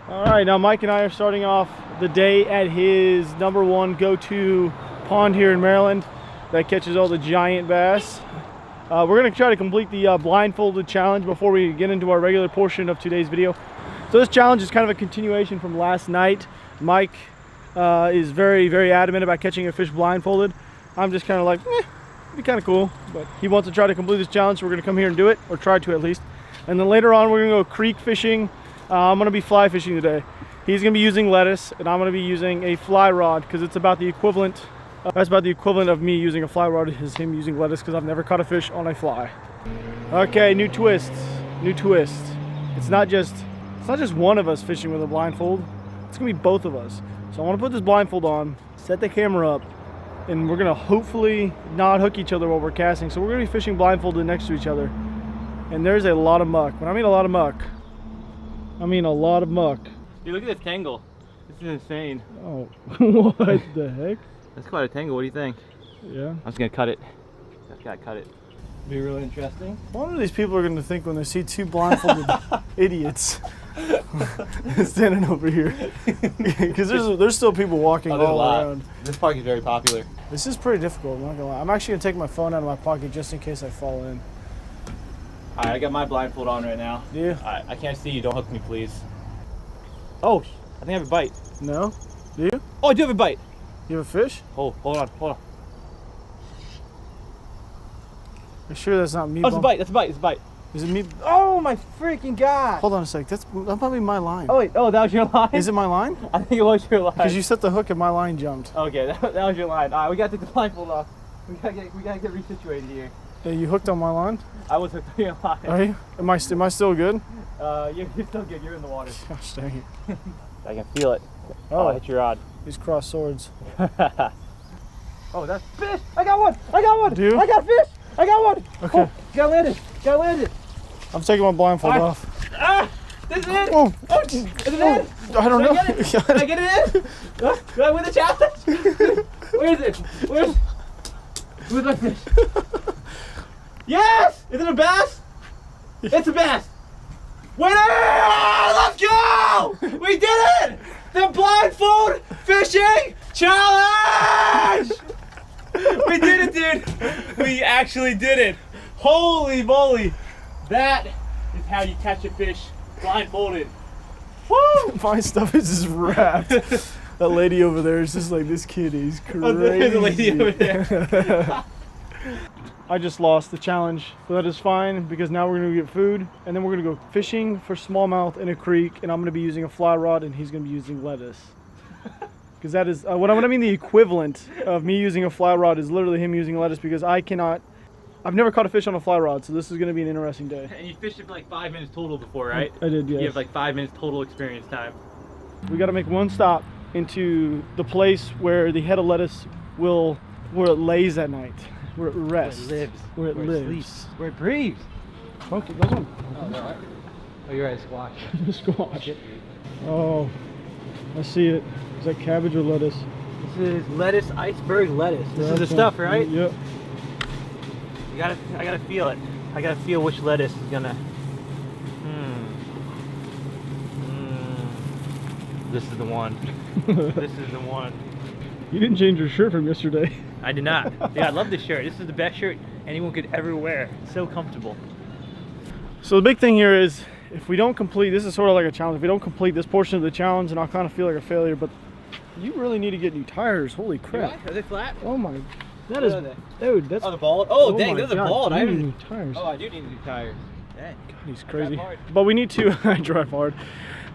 All right, now Mike and I are starting off the day at his #1 go-to pond here in Maryland that catches all the giant bass. We're gonna try to complete the blindfolded challenge before we get into our regular portion of today's video. So this challenge is kind of a continuation from last night. Mike is very adamant about catching a fish blindfolded. I'm just kind of like, it'd be kind of cool, but he wants to try to complete this challenge, so we're gonna come here and do it, or try to at least. And then later on, we're gonna go creek fishing. I'm gonna be fly fishing today. He's gonna be using lettuce, and I'm gonna be using a fly rod, because it's about the equivalent. That's about the equivalent of me using a fly rod is him using lettuce, because I've never caught a fish on a fly. Okay, new twist. New twist. It's not just one of us fishing with a blindfold. It's gonna be both of us. So I want to put this blindfold on, set the camera up, and we're gonna hopefully not hook each other while we're casting. So we're gonna be fishing blindfolded next to each other. And there's a lot of muck. When I mean a lot of muck, I mean a lot of muck. Dude, look at this tangle. This is insane. Oh, what the heck? That's quite a tangle. What do you think? Yeah. I'm just gonna cut it. Just gotta cut it. Be really interesting. What are these people are gonna think when they see two blindfolded idiots standing over here? Because there's still people walking all around. This park is very popular. This is pretty difficult, I'm not gonna lie. I'm actually gonna take my phone out of my pocket just in case I fall in. Alright, I got my blindfold on right now. Yeah. Alright, I can't see you. Don't hook me, please. Oh, I think I have a bite. No? Do you? Oh, I do have a bite. You have a fish? Hold on. You sure that's not me? Oh, it's a bite. That's a bite. It's a bite. Is it me? Oh my freaking god! Hold on a sec. That might be my line. Oh wait. Oh, that was your line. Is it my line? I think it was your line. Because you set the hook and my line jumped. Okay, that was your line. Alright, we gotta take the blindfold off. We gotta get resituated here. Yeah, you hooked on my line? I was hooked on your line. Are you? Am I still good? You're still good. You're in the water. Gosh dang it. I can feel it. Oh, I hit your rod. These crossed swords. Oh, that's fish! I got one! I got one! Do you? I got fish! I got one! Okay. Oh, gotta land it! Gotta land it! I'm taking my blindfold off. Ah! This is it! Oh! Oh, is it in? I don't know. Did I get it in? Do I win the challenge? Where is it? Where's my fish? Yes! Is it a bass? It's a bass! Winner! Let's go! We did it! The blindfold fishing challenge! We did it, dude! We actually did it! Holy moly! That is how you catch a fish blindfolded. Woo! My stuff is just wrapped. That lady over there is just like, this kid is crazy. Oh, there's a lady over there. I just lost the challenge, but that is fine because now we're gonna get food and then we're gonna go fishing for smallmouth in a creek, and I'm gonna be using a fly rod and he's gonna be using lettuce. Because that is what I mean. The equivalent of me using a fly rod is literally him using lettuce, because I've never caught a fish on a fly rod, so this is gonna be an interesting day. And you fished it for like 5 minutes total before, right? I did, yes. You have like 5 minutes total experience time. We gotta make one stop into the place where the head of lettuce where it lays at night. Where it rests. Where it lives. Where it lives. Sleeps. Where it breathes. Okay, that's one. Oh, no, right? Oh, you're right, squash. Squash. Oh, I see it. Is that cabbage or lettuce? This is lettuce, iceberg lettuce. This is the stuff, right? Yep. I gotta feel it. I gotta feel which lettuce is gonna. This is the one. This is the one. You didn't change your shirt from yesterday. I did not. Yeah, I love this shirt. This is the best shirt anyone could ever wear. It's so comfortable. So the big thing here is, if we don't complete, this is sort of like a challenge. If we don't complete this portion of the challenge, and I'll kind of feel like a failure, but you really need to get new tires. Holy crap. Are they flat? Oh my, that is, dude, that's. Oh, the bald? Oh, dang, my those are God, bald. I you need haven't. new tires. Oh, I do need new tires. Dang. God, he's crazy. Drive hard. But we need to, I drive hard.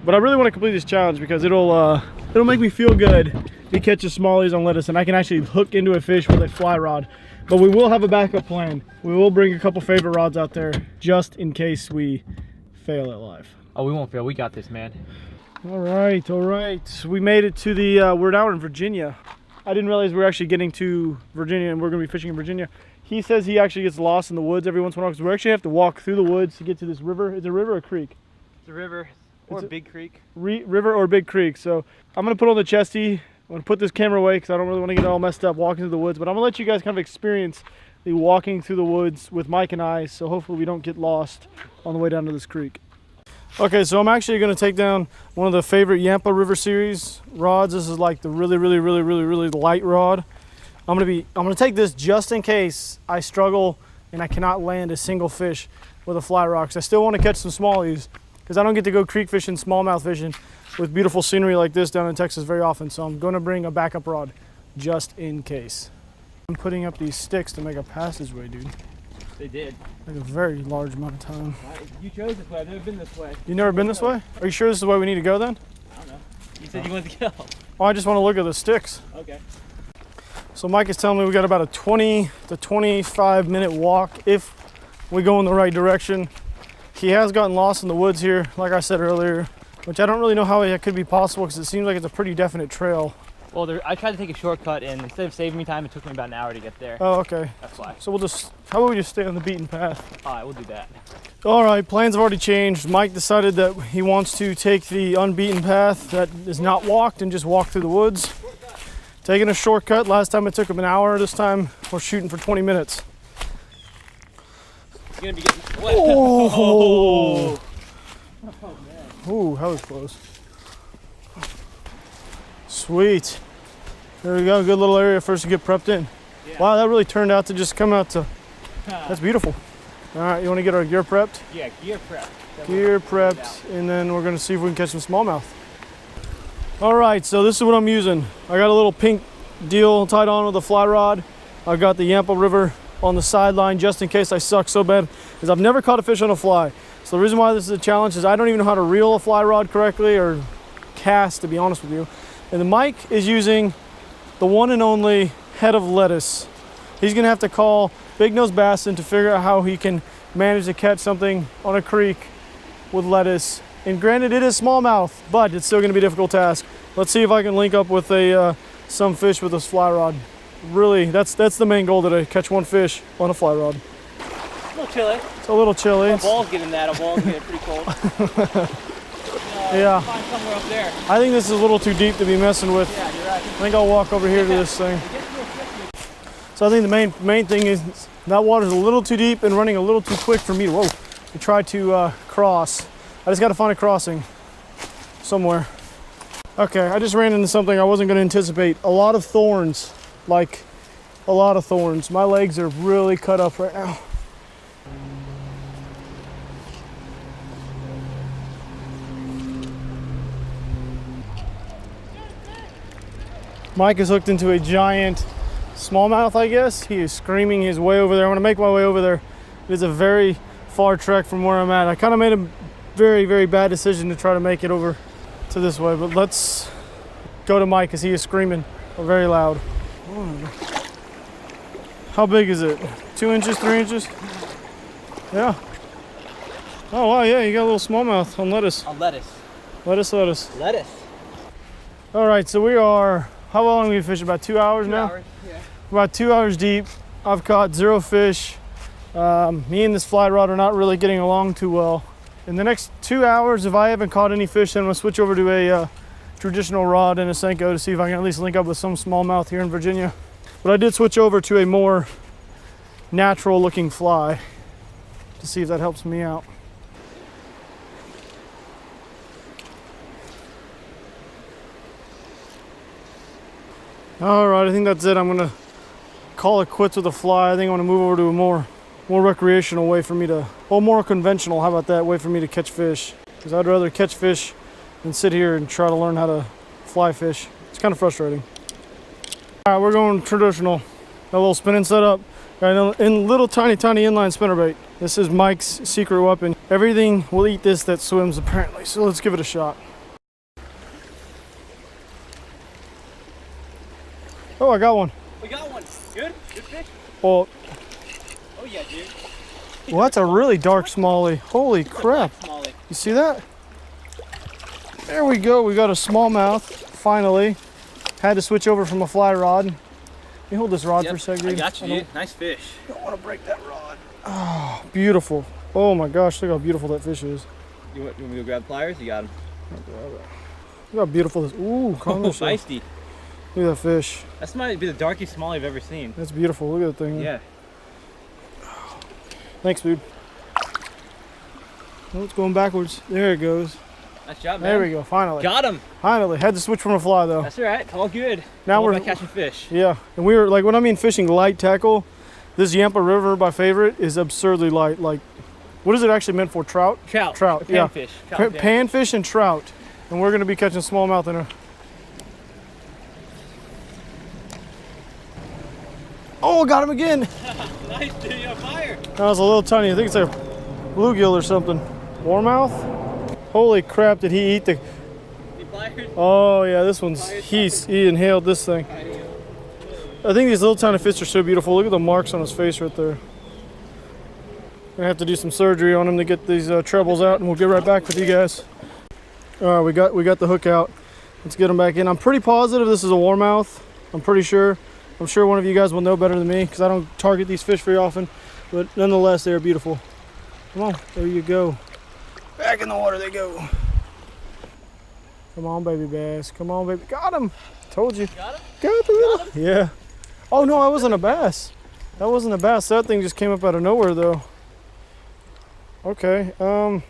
But I really want to complete this challenge because it'll make me feel good to catch the smallies on lettuce, and I can actually hook into a fish with a fly rod. But we will have a backup plan. We will bring a couple favorite rods out there just in case we fail at life. Oh, we won't fail. We got this, man. All right, all right. So we made it to the, we're now in Virginia. I didn't realize we were actually getting to Virginia and we're gonna be fishing in Virginia. He says he actually gets lost in the woods every once in a while, because we actually have to walk through the woods to get to this river. Is it a river or a creek? It's a river or a big creek. River or big creek. So I'm gonna put on the chesty. I'm gonna put this camera away because I don't really want to get all messed up walking through the woods, but I'm gonna let you guys kind of experience the walking through the woods with Mike and I, so hopefully we don't get lost on the way down to this creek. Okay, so I'm actually going to take down one of the favorite Yampa River series rods. This is like the really light rod. I'm gonna take this just in case I struggle and I cannot land a single fish with a fly rod. 'Cause I still want to catch some smallies because I don't get to go creek fishing, smallmouth fishing with beautiful scenery like this down in Texas very often. So I'm going to bring a backup rod just in case. I'm putting up these sticks to make a passageway, dude. They did. Like a very large amount of time. You chose this way. I've never been this way. You never been this way? Are you sure this is the way we need to go then? I don't know. You said you wanted to go. Oh, I just want to look at the sticks. Okay. So Mike is telling me we got about a 20 to 25 minute walk if we go in the right direction. He has gotten lost in the woods here, like I said earlier, which I don't really know how it could be possible because it seems like it's a pretty definite trail. Well, I tried to take a shortcut, and instead of saving me time, it took me about an hour to get there. Oh, okay. That's why. So how about we just stay on the beaten path? All right, we'll do that. All right, plans have already changed. Mike decided that he wants to take the unbeaten path that is not walked and just walk through the woods. Taking a shortcut. Last time it took him an hour. This time we're shooting for 20 minutes. It's gonna be getting wet. Oh, man. Ooh, that was close. Sweet. There we go. Good little area for us to get prepped in. Yeah. Wow, that really turned out to just come out to. That's beautiful. All right, you want to get our gear prepped? Yeah, gear prep. Gear prepped, and then we're gonna see if we can catch some smallmouth. All right, so this is what I'm using. I got a little pink deal tied on with a fly rod. I've got the Yampa River on the sideline just in case I suck so bad, because I've never caught a fish on a fly. So the reason why this is a challenge is I don't even know how to reel a fly rod correctly or cast, to be honest with you. And then Mike is using the one and only head of lettuce. He's gonna have to call Big Nose Bassin to figure out how he can manage to catch something on a creek with lettuce. And granted, it is smallmouth, but it's still gonna be a difficult task. Let's see if I can link up with some fish with this fly rod. Really, that's the main goal today, catch one fish on a fly rod. A little chilly. It's a little chilly. My balls getting that. A ball's getting pretty cold. Yeah. Find somewhere up there. I think this is a little too deep to be messing with. Yeah, you're right. I think I'll walk over here to this thing. So I think the main thing is that water's a little too deep and running a little too quick for me to try to cross. I just got to find a crossing somewhere. Okay, I just ran into something I wasn't going to anticipate. A lot of thorns, like a lot of thorns. My legs are really cut up right now. Mike is hooked into a giant smallmouth, I guess. He is screaming his way over there. I'm gonna make my way over there. It is a very far trek from where I'm at. I kind of made a very bad decision to try to make it over to this way, but let's go to Mike because he is screaming very loud. How big is it? 2 inches, 3 inches? Yeah. Oh wow, yeah, you got a little smallmouth on lettuce. On lettuce. Lettuce. Lettuce. All right, so we are, how long have we been fishing? About 2 hours now? 2 hours, yeah. About 2 hours deep. I've caught 0 fish. Me and this fly rod are not really getting along too well. In the next 2 hours, if I haven't caught any fish, then I'm gonna switch over to a traditional rod and a Senko to see if I can at least link up with some smallmouth here in Virginia. But I did switch over to a more natural looking fly to see if that helps me out. All right, I think that's it. I'm gonna call it quits with a fly. I think I'm gonna move over to a more recreational way for me to, well, more conventional, how about that, way for me to catch fish. Because I'd rather catch fish than sit here and try to learn how to fly fish. It's kind of frustrating. All right, we're going traditional. Got a little spinning setup. Got a little tiny inline spinnerbait. This is Mike's secret weapon. Everything will eat this that swims apparently, so let's give it a shot. Oh, I got one. We got one. Good? Good fish? Well, oh yeah, dude. Well, that's a really dark smallie. Holy crap. Smallie. You see that? There we go. We got a smallmouth, finally. Had to switch over from a fly rod. Can you hold this rod for a second, dude? I got you, dude. Nice fish. Don't want to break that rod. Oh, beautiful. Oh my gosh, look how beautiful that fish is. You want me to go grab pliers? You got him. Look how beautiful this. Ooh, calm yourself. Feisty. Look at that fish. That might be the darkest smallie I've ever seen. That's beautiful. Look at that thing. Yeah. Thanks, dude. Oh, it's going backwards. There it goes. Nice job, man. There we go. Finally. Got him. Finally. Had to switch from a fly though. That's all right. It's all good. Now we're catching fish. Yeah, and we were like, when I mean fishing light tackle, this Yampa River, my favorite, is absurdly light. Like, what is it actually meant for? Trout? Trout. Trout. Yeah. Panfish. Panfish and trout, and we're gonna be catching smallmouth in a. Oh, got him again. Nice, dude. You're on fire. That was a little tiny. I think it's a bluegill or something. Warmouth. Holy crap! Did he eat the? He fired. Oh yeah, this one's he inhaled this thing. I think these little tiny fish are so beautiful. Look at the marks on his face right there. Gonna have to do some surgery on him to get these trebles out, and we'll get right back with you guys. All right, we got the hook out. Let's get them back in. I'm pretty positive this is a warmouth. I'm pretty sure. I'm sure one of you guys will know better than me because I don't target these fish very often, but nonetheless, they are beautiful. Come on, there you go. Back in the water they go. Come on, baby bass. Come on, baby. Got him. Told you. Got him? Got the little. Yeah. Oh no, that wasn't a bass. That wasn't a bass. That thing just came up out of nowhere though. Okay. All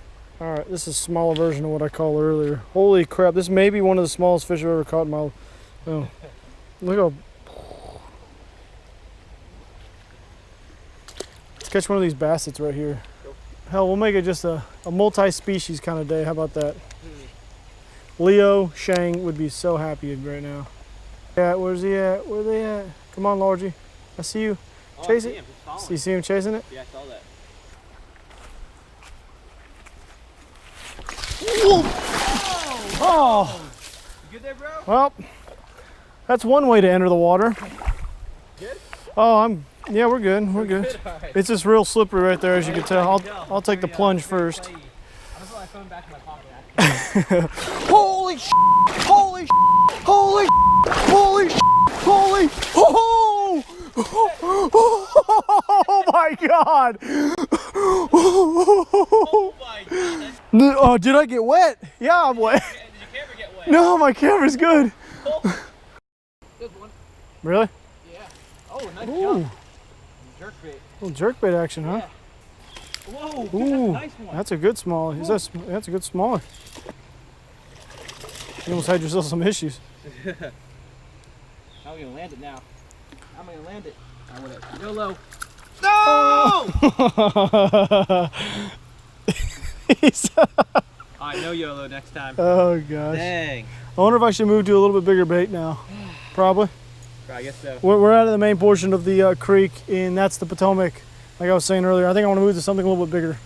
right. This is a smaller version of what I called earlier. Holy crap! This may be one of the smallest fish I've ever caught in my. Oh, look how. Let's catch one of these bassets right here. Hell, we'll make it just a multi-species kind of day. How about that? Leo Shang would be so happy right now. Yeah, where's he at? Where are they at? Come on, Largy. I see you. Chase it. You see him chasing it? Yeah, I saw that. Oh! You good there, bro? Well, that's one way to enter the water. Good? Oh, yeah, we're good. We're good. All right. It's just real slippery right there, as you can tell. I'll take the plunge first. I'm gonna put my phone back in my pocket. Holy sh! Holy sh! Holy sh! Holy sh! Holy! Oh! Oh my God! Oh my God. Oh, did I get wet? Yeah, I'm wet. Did your camera get wet? No, my camera's good. Oh. Good one. Really? Yeah. Oh, nice Ooh. jump. Jerkbait. Little jerkbait action, huh? Yeah. Whoa, dude, Ooh, that's a nice one. that's a good smallie. That's a good smallie. You almost had yourself some issues. How are we gonna land it now? I'm gonna land it. I want it. YOLO. No! Alright, no YOLO next time. Oh gosh. Dang. I wonder if I should move to a little bit bigger bait now. Probably. I guess so. We're out of the main portion of the creek, and that's the Potomac. Like I was saying earlier, I think I want to move to something a little bit bigger.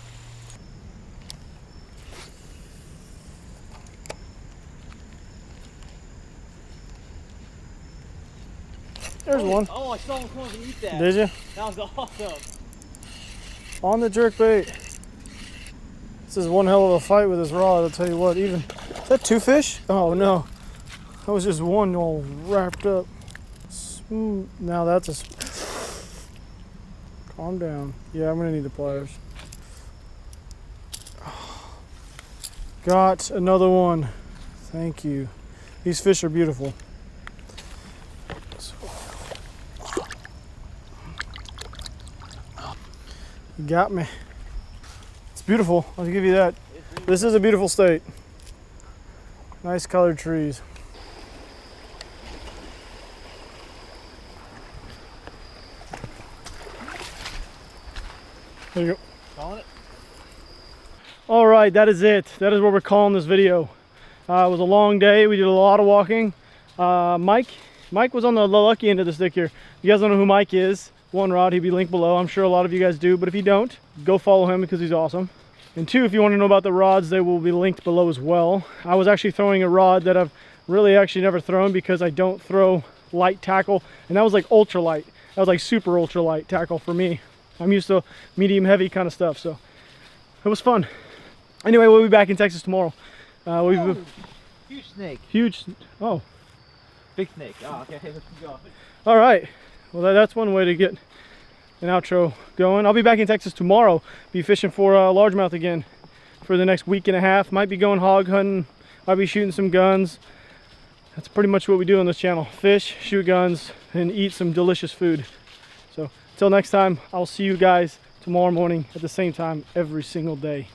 There's one. Oh, I saw him come and eat that. Did you? That was awesome. On the jerkbait. This is one hell of a fight with this rod, I'll tell you what. Even, is that two fish? Oh no. That was just one all wrapped up. Smooth. Now that's a... Calm down. Yeah, I'm gonna need the pliers. Got another one. Thank you. These fish are beautiful. You got me. It's beautiful. I'll give you that. This is a beautiful state. Nice colored trees. There you go. Calling it? All right, that is it. That is what we're calling this video. It was a long day. We did a lot of walking. Mike was on the lucky end of the stick here. You guys don't know who Mike is. One rod, he'd be linked below. I'm sure a lot of you guys do, but if you don't, go follow him because he's awesome. And two, if you want to know about the rods, they will be linked below as well. I was actually throwing a rod that I've really actually never thrown because I don't throw light tackle, and that was like ultralight. That was like super ultralight tackle for me. I'm used to medium heavy kind of stuff, so it was fun. Anyway, we'll be back in Texas tomorrow. Huge snake. Huge. Oh. Big snake. Oh, okay. Let's go. All right. Well, that's one way to get an outro going. I'll be back in Texas tomorrow. Be fishing for largemouth again for the next week and a half. Might be going hog hunting. Might be shooting some guns. That's pretty much what we do on this channel. Fish, shoot guns, and eat some delicious food. So until next time, I'll see you guys tomorrow morning at the same time every single day.